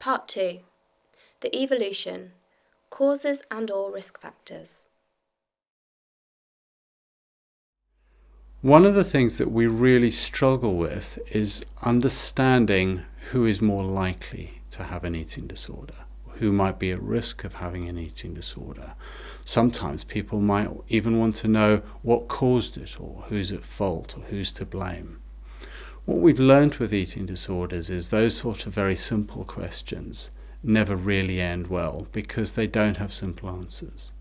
Part 2. The evolution, causes and/or risk factors. One of the things that we really struggle with is understanding who is more likely to have an eating disorder, who might be at risk of having an eating disorder. Sometimes people might even want to know what caused it, or who's at fault, or who's to blame. What we've learned with eating disorders is those sort of very simple questions never really end well because they don't have simple answers.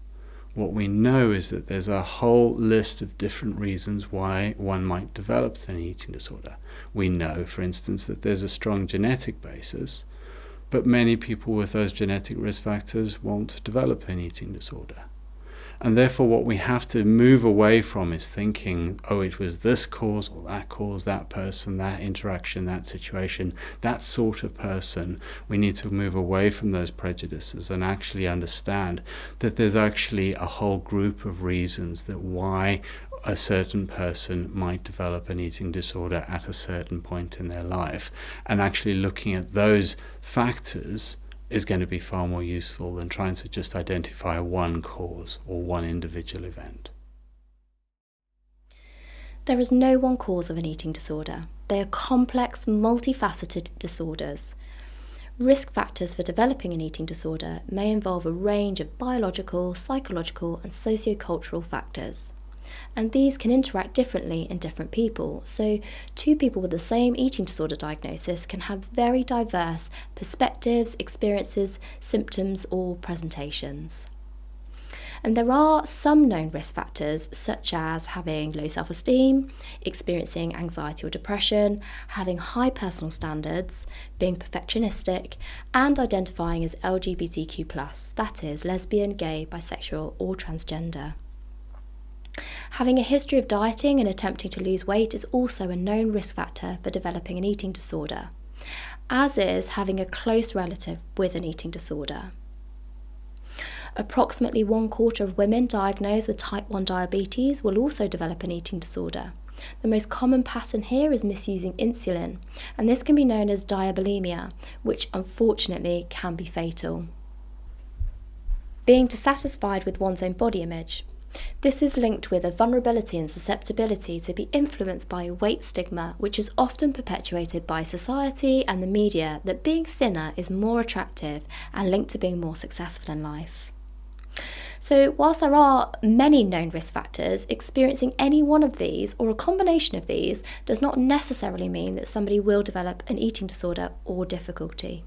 What we know is that there's a whole list of different reasons why one might develop an eating disorder. We know, for instance, that there's a strong genetic basis, but many people with those genetic risk factors won't develop an eating disorder. And therefore what we have to move away from is thinking, oh, it was this cause or that person, that interaction, that situation, that sort of person. We need to move away from those prejudices and actually understand that there's actually a whole group of reasons that why a certain person might develop an eating disorder at a certain point in their life. And actually looking at those factors is going to be far more useful than trying to just identify one cause or one individual event. There is no one cause of an eating disorder. They are complex, multifaceted disorders. Risk factors for developing an eating disorder may involve a range of biological, psychological, and sociocultural factors. And these can interact differently in different people. So two people with the same eating disorder diagnosis can have very diverse perspectives, experiences, symptoms, or presentations. And there are some known risk factors, such as having low self-esteem, experiencing anxiety or depression, having high personal standards, being perfectionistic, and identifying as LGBTQ+, that is, lesbian, gay, bisexual, or transgender. Having a history of dieting and attempting to lose weight is also a known risk factor for developing an eating disorder, as is having a close relative with an eating disorder. Approximately 1/4 of women diagnosed with type 1 diabetes will also develop an eating disorder. The most common pattern here is misusing insulin, and this can be known as diabulimia, which unfortunately can be fatal. Being dissatisfied with one's own body image. This is linked with a vulnerability and susceptibility to be influenced by a weight stigma, which is often perpetuated by society and the media that being thinner is more attractive and linked to being more successful in life. So whilst there are many known risk factors, experiencing any one of these or a combination of these does not necessarily mean that somebody will develop an eating disorder or difficulty.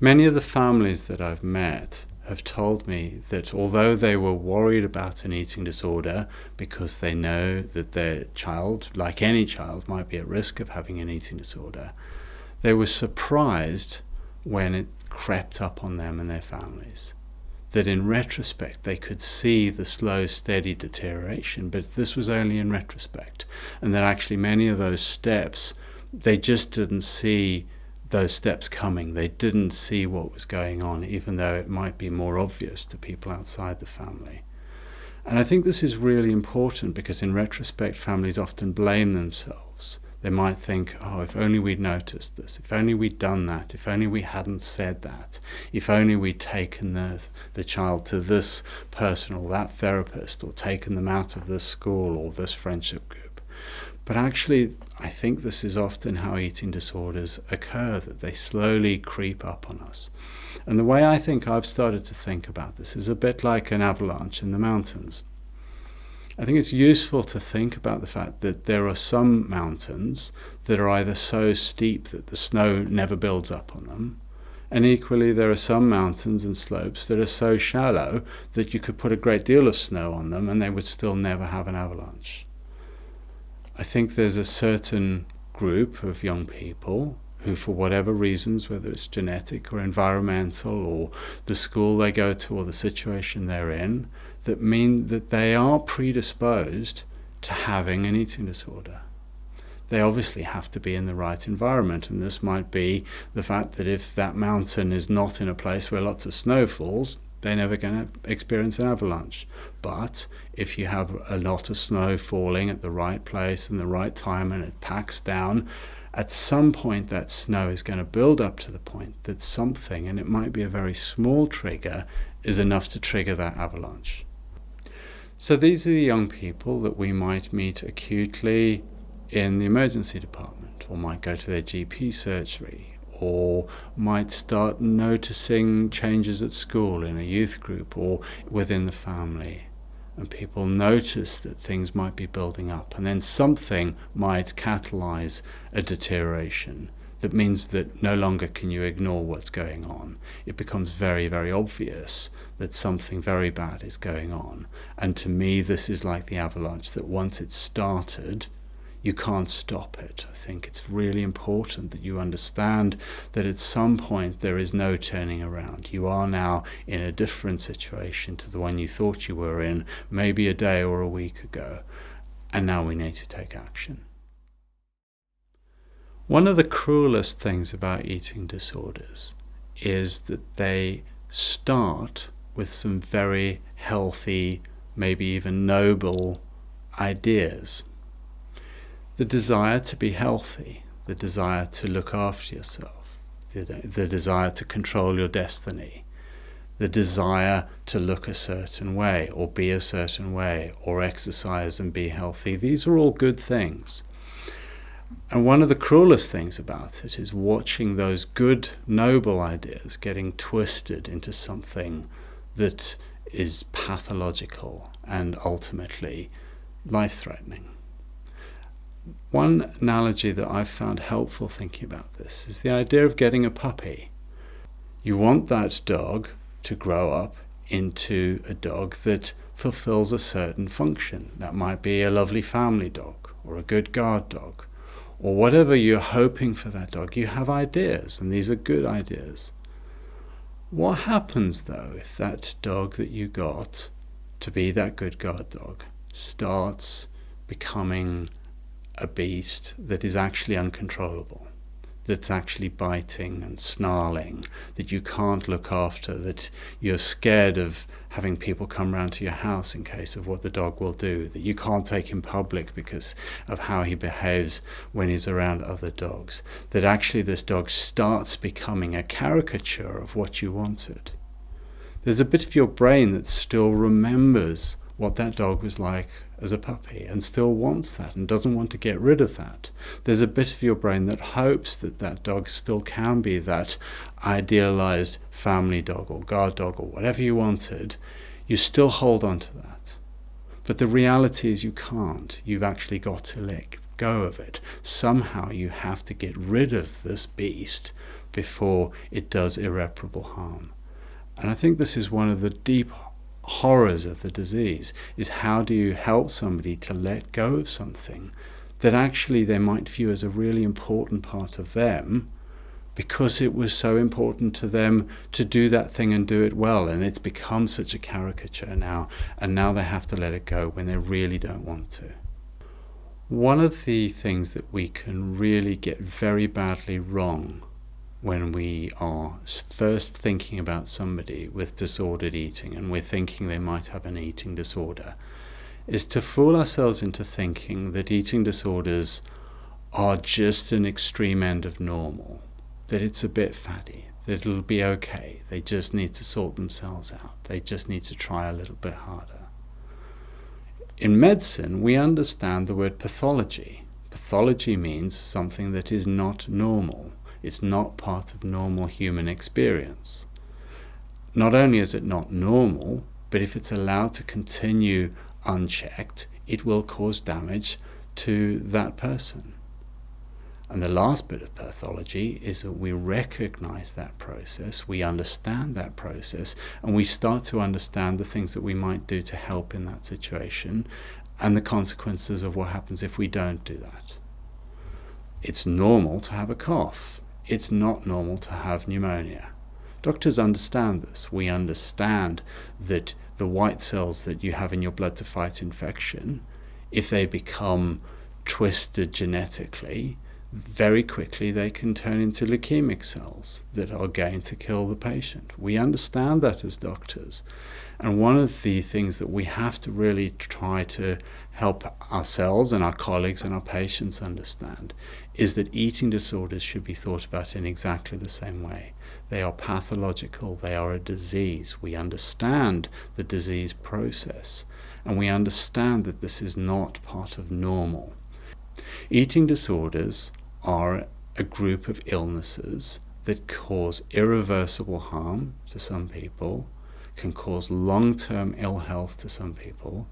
Many of the families that I've met have told me that although they were worried about an eating disorder because they know that their child, like any child, might be at risk of having an eating disorder, they were surprised when it crept up on them and their families. That in retrospect they could see the slow, steady deterioration, but this was only in retrospect. And that actually many of those steps, they just didn't see those steps coming. They didn't see what was going on, even though it might be more obvious to people outside the family. And I think this is really important because in retrospect, families often blame themselves. They might think, oh, if only we'd noticed this, if only we'd done that, if only we hadn't said that, if only we'd taken the child to this person or that therapist, or taken them out of this school or this friendship group. But actually, I think this is often how eating disorders occur, that they slowly creep up on us. And the way I think I've started to think about this is a bit like an avalanche in the mountains. I think it's useful to think about the fact that there are some mountains that are either so steep that the snow never builds up on them, and equally there are some mountains and slopes that are so shallow that you could put a great deal of snow on them and they would still never have an avalanche. I think there's a certain group of young people who, for whatever reasons, whether it's genetic or environmental or the school they go to or the situation they're in, that mean that they are predisposed to having an eating disorder. They obviously have to be in the right environment, and this might be the fact that if that mountain is not in a place where lots of snow falls, they're never going to experience an avalanche. But if you have a lot of snow falling at the right place and the right time and it packs down, at some point that snow is going to build up to the point that something, and it might be a very small trigger, is enough to trigger that avalanche. So these are the young people that we might meet acutely in the emergency department, or might go to their GP surgery, or might start noticing changes at school, in a youth group, or within the family. And people notice that things might be building up, and then something might catalyze a deterioration. That means that no longer can you ignore what's going on. It becomes very, very obvious that something very bad is going on. And to me, this is like the avalanche, that once it's started, you can't stop it. I think it's really important that you understand that at some point there is no turning around. You are now in a different situation to the one you thought you were in, maybe a day or a week ago. And now we need to take action. One of the cruelest things about eating disorders is that they start with some very healthy, maybe even noble ideas. The desire to be healthy, the desire to look after yourself, the desire to control your destiny, the desire to look a certain way or be a certain way or exercise and be healthy. These are all good things. And one of the cruelest things about it is watching those good, noble ideas getting twisted into something that is pathological and ultimately life-threatening. One analogy that I've found helpful thinking about this is the idea of getting a puppy. You want that dog to grow up into a dog that fulfills a certain function. That might be a lovely family dog or a good guard dog or whatever you're hoping for that dog. You have ideas, and these are good ideas. What happens though if that dog that you got to be that good guard dog starts becoming a beast that is actually uncontrollable, that's actually biting and snarling, that you can't look after, that you're scared of having people come round to your house in case of what the dog will do, that you can't take him public because of how he behaves when he's around other dogs, that actually this dog starts becoming a caricature of what you wanted. There's a bit of your brain that still remembers what that dog was like as a puppy and still wants that and doesn't want to get rid of that. There's a bit of your brain that hopes that that dog still can be that idealized family dog or guard dog or whatever you wanted. You still hold on to that. But the reality is you can't. You've actually got to let go of it. Somehow you have to get rid of this beast before it does irreparable harm. And I think this is one of the deep horrors of the disease, is how do you help somebody to let go of something that actually they might view as a really important part of them because it was so important to them to do that thing and do it well, and it's become such a caricature now, and now they have to let it go when they really don't want to. One of the things that we can really get very badly wrong when we are first thinking about somebody with disordered eating and we're thinking they might have an eating disorder is to fool ourselves into thinking that eating disorders are just an extreme end of normal, that it's a bit fatty, that it'll be okay, they just need to sort themselves out, they just need to try a little bit harder. In medicine, we understand the word pathology. Pathology means something that is not normal. It's not part of normal human experience. Not only is it not normal, but if it's allowed to continue unchecked, it will cause damage to that person. And the last bit of pathology is that we recognize that process, we understand that process, and we start to understand the things that we might do to help in that situation and the consequences of what happens if we don't do that. It's normal to have a cough. It's not normal to have pneumonia. Doctors understand this. We understand that the white cells that you have in your blood to fight infection, if they become twisted genetically, very quickly they can turn into leukemic cells that are going to kill the patient. We understand that as doctors. And one of the things that we have to really try to help ourselves and our colleagues and our patients understand is that eating disorders should be thought about in exactly the same way. They are pathological, they are a disease. We understand the disease process, and we understand that this is not part of normal. Eating disorders are a group of illnesses that cause irreversible harm to some people, can cause long-term ill health to some people,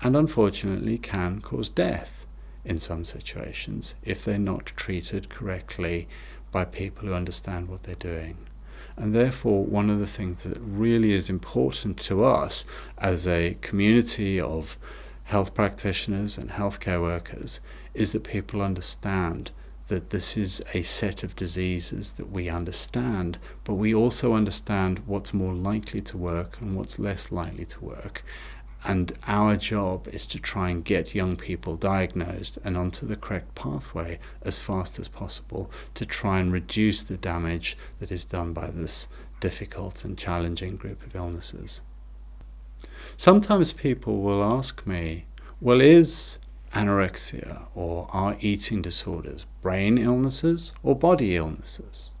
and unfortunately can cause death in some situations if they're not treated correctly by people who understand what they're doing. And therefore, one of the things that really is important to us as a community of health practitioners and healthcare workers is that people understand that this is a set of diseases that we understand, but we also understand what's more likely to work and what's less likely to work. And our job is to try and get young people diagnosed and onto the correct pathway as fast as possible to try and reduce the damage that is done by this difficult and challenging group of illnesses. Sometimes people will ask me, well, is anorexia or are eating disorders brain illnesses or body illnesses?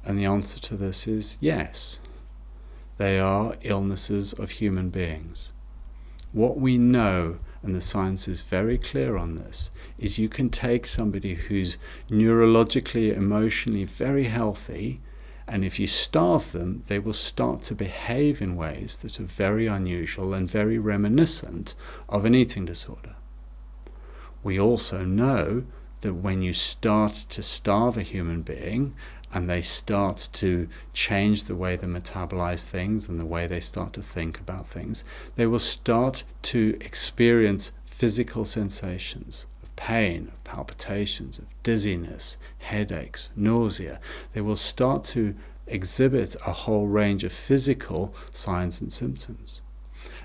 And the answer to this is yes. They are illnesses of human beings. What we know, and the science is very clear on this, is you can take somebody who's neurologically, emotionally very healthy, and if you starve them, they will start to behave in ways that are very unusual and very reminiscent of an eating disorder. We also know that when you start to starve a human being and they start to change the way they metabolize things and the way they start to think about things, they will start to experience physical sensations of pain, of palpitations, of dizziness, headaches, nausea. They will start to exhibit a whole range of physical signs and symptoms.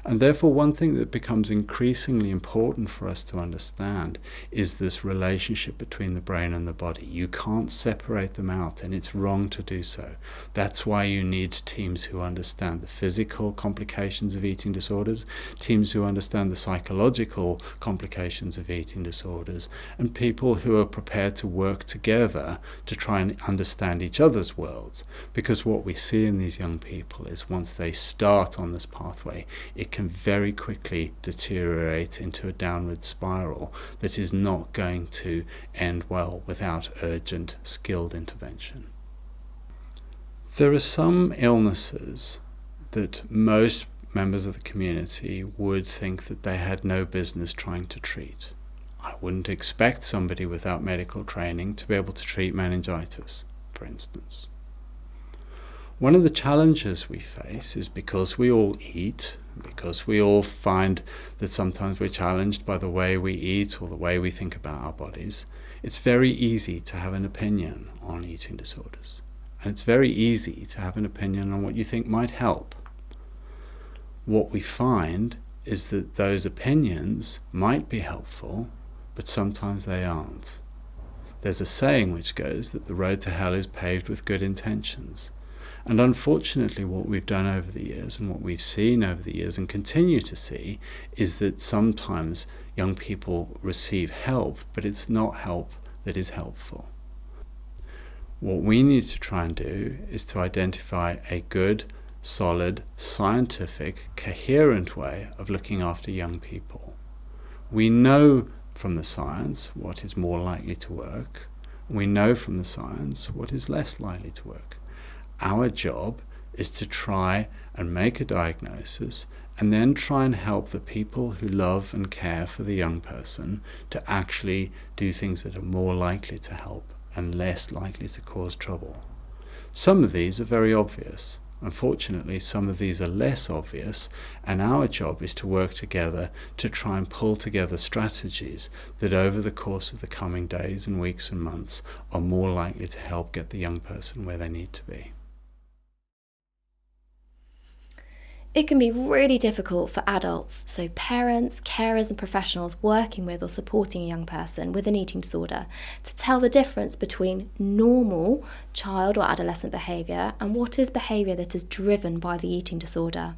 And therefore, one thing that becomes increasingly important for us to understand is this relationship between the brain and the body. You can't separate them out, and it's wrong to do so. That's why you need teams who understand the physical complications of eating disorders, teams who understand the psychological complications of eating disorders, and people who are prepared to work together to try and understand each other's worlds. Because what we see in these young people is once they start on this pathway, it can very quickly deteriorate into a downward spiral that is not going to end well without urgent, skilled intervention. There are some illnesses that most members of the community would think that they had no business trying to treat. I wouldn't expect somebody without medical training to be able to treat meningitis, for instance. One of the challenges we face is because we all eat, because we all find that sometimes we're challenged by the way we eat or the way we think about our bodies, it's very easy to have an opinion on eating disorders. And it's very easy to have an opinion on what you think might help. What we find is that those opinions might be helpful, but sometimes they aren't. There's a saying which goes that the road to hell is paved with good intentions. And unfortunately, what we've done over the years and what we've seen over the years and continue to see is that sometimes young people receive help, but it's not help that is helpful. What we need to try and do is to identify a good, solid, scientific, coherent way of looking after young people. We know from the science what is more likely to work. We know from the science what is less likely to work. Our job is to try and make a diagnosis and then try and help the people who love and care for the young person to actually do things that are more likely to help and less likely to cause trouble. Some of these are very obvious. Unfortunately, some of these are less obvious, and our job is to work together to try and pull together strategies that over the course of the coming days and weeks and months are more likely to help get the young person where they need to be. It can be really difficult for adults, so parents, carers and professionals working with or supporting a young person with an eating disorder, to tell the difference between normal child or adolescent behaviour and what is behaviour that is driven by the eating disorder.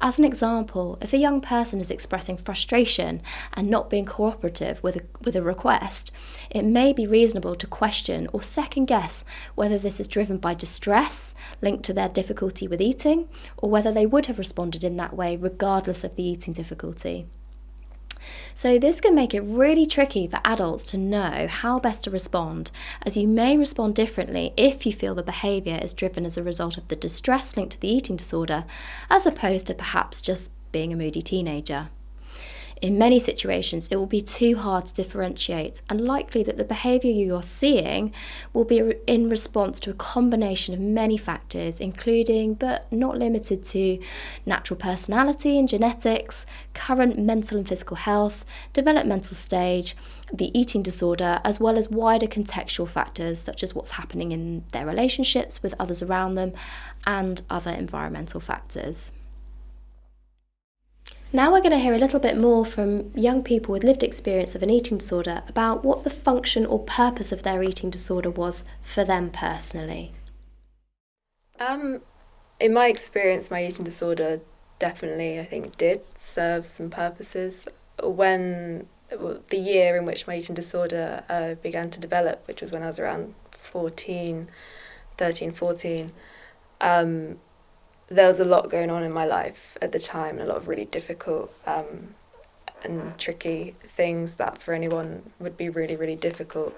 As an example, if a young person is expressing frustration and not being cooperative with a request, it may be reasonable to question or second guess whether this is driven by distress linked to their difficulty with eating, or whether they would have responded in that way regardless of the eating difficulty. So this can make it really tricky for adults to know how best to respond, as you may respond differently if you feel the behaviour is driven as a result of the distress linked to the eating disorder, as opposed to perhaps just being a moody teenager. In many situations, it will be too hard to differentiate, and likely that the behaviour you are seeing will be in response to a combination of many factors, including but not limited to natural personality and genetics, current mental and physical health, developmental stage, the eating disorder, as well as wider contextual factors such as what's happening in their relationships with others around them and other environmental factors. Now we're going to hear a little bit more from young people with lived experience of an eating disorder about what the function or purpose of their eating disorder was for them personally. In my experience, my eating disorder definitely, I think, did serve some purposes. The year in which my eating disorder began to develop, which was when I was around 13, 14, there was a lot going on in my life at the time, a lot of really difficult and tricky things that for anyone would be really, really difficult.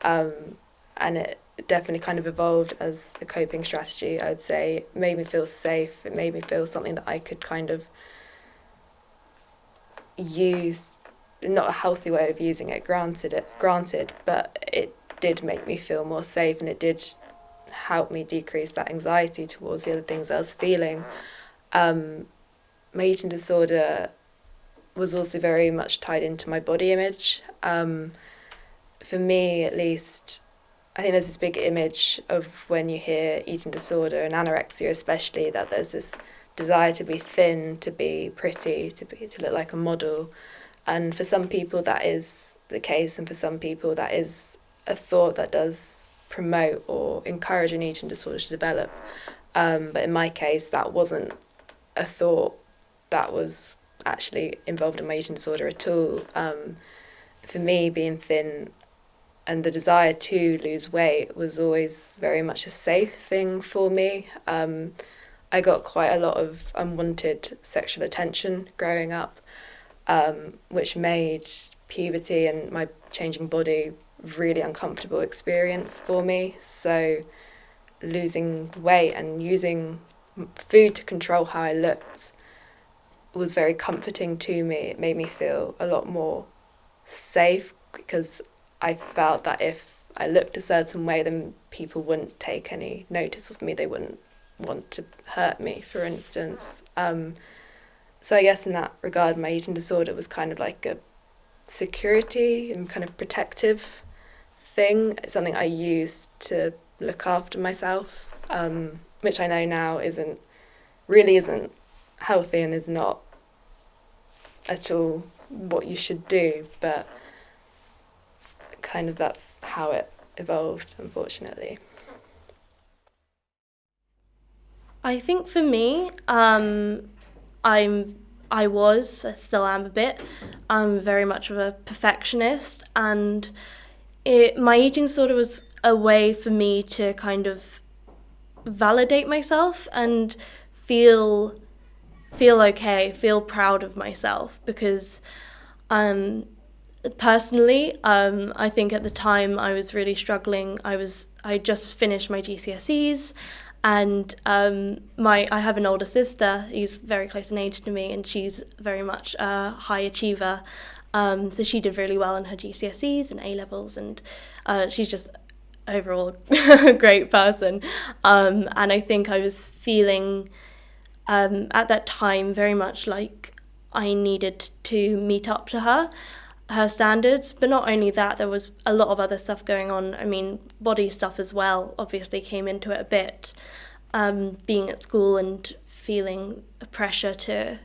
And it definitely kind of evolved as a coping strategy, I would say. It made me feel safe. It made me feel something that I could kind of use, not a healthy way of using it, granted, but it did make me feel more safe, and it did help me decrease that anxiety towards the other things I was feeling. My eating disorder was also very much tied into my body image. For me, at least, I think there's this big image of when you hear eating disorder and anorexia especially, that there's this desire to be thin, to be pretty, to look like a model. And for some people that is the case, and for some people that is a thought that does promote or encourage an eating disorder to develop. But in my case, that wasn't a thought that was actually involved in my eating disorder at all. For me, being thin and the desire to lose weight was always very much a safe thing for me. I got quite a lot of unwanted sexual attention growing up, which made puberty and my changing body really uncomfortable experience for me. So losing weight and using food to control how I looked was very comforting to me. It made me feel a lot more safe, because I felt that if I looked a certain way, then people wouldn't take any notice of me. They wouldn't want to hurt me, for instance. So I guess in that regard, my eating disorder was kind of like a security and kind of protective thing. It's something I used to look after myself, which I know now isn't healthy and is not at all what you should do, but kind of that's how it evolved, unfortunately. I think for me, I still am a bit. I'm very much of a perfectionist, and my eating disorder was a way for me to kind of validate myself and feel okay, feel proud of myself, because personally, I think at the time I was really struggling. I just finished my GCSEs, and I have an older sister who's very close in age to me, and she's very much a high achiever. So she did really well in her GCSEs and A-levels, and she's just overall a great person. And I think I was feeling at that time very much like I needed to meet up to her standards. But not only that, there was a lot of other stuff going on. I mean, body stuff as well obviously came into it a bit. Being at school and feeling a pressure to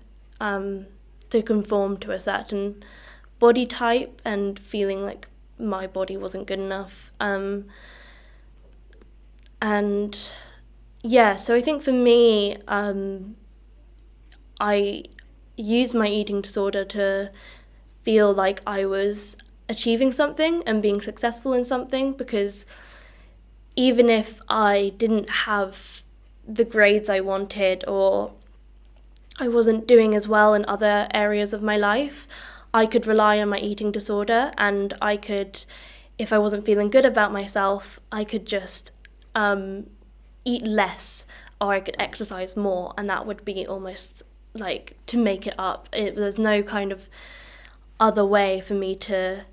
conform to a certain body type and feeling like my body wasn't good enough. And yeah, so I think for me, I used my eating disorder to feel like I was achieving something and being successful in something, because even if I didn't have the grades I wanted, or I wasn't doing as well in other areas of my life, I could rely on my eating disorder, and I could, if I wasn't feeling good about myself, I could just eat less, or I could exercise more, and that would be almost like to make it up. There's no kind of other way for me to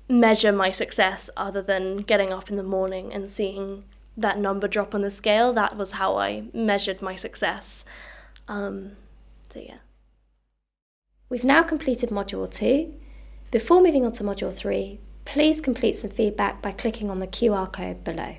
measure my success other than getting up in the morning and seeing that number drop on the scale. That was how I measured my success. So yeah. We've now completed Module 2. Before moving on to Module 3, please complete some feedback by clicking on the QR code below.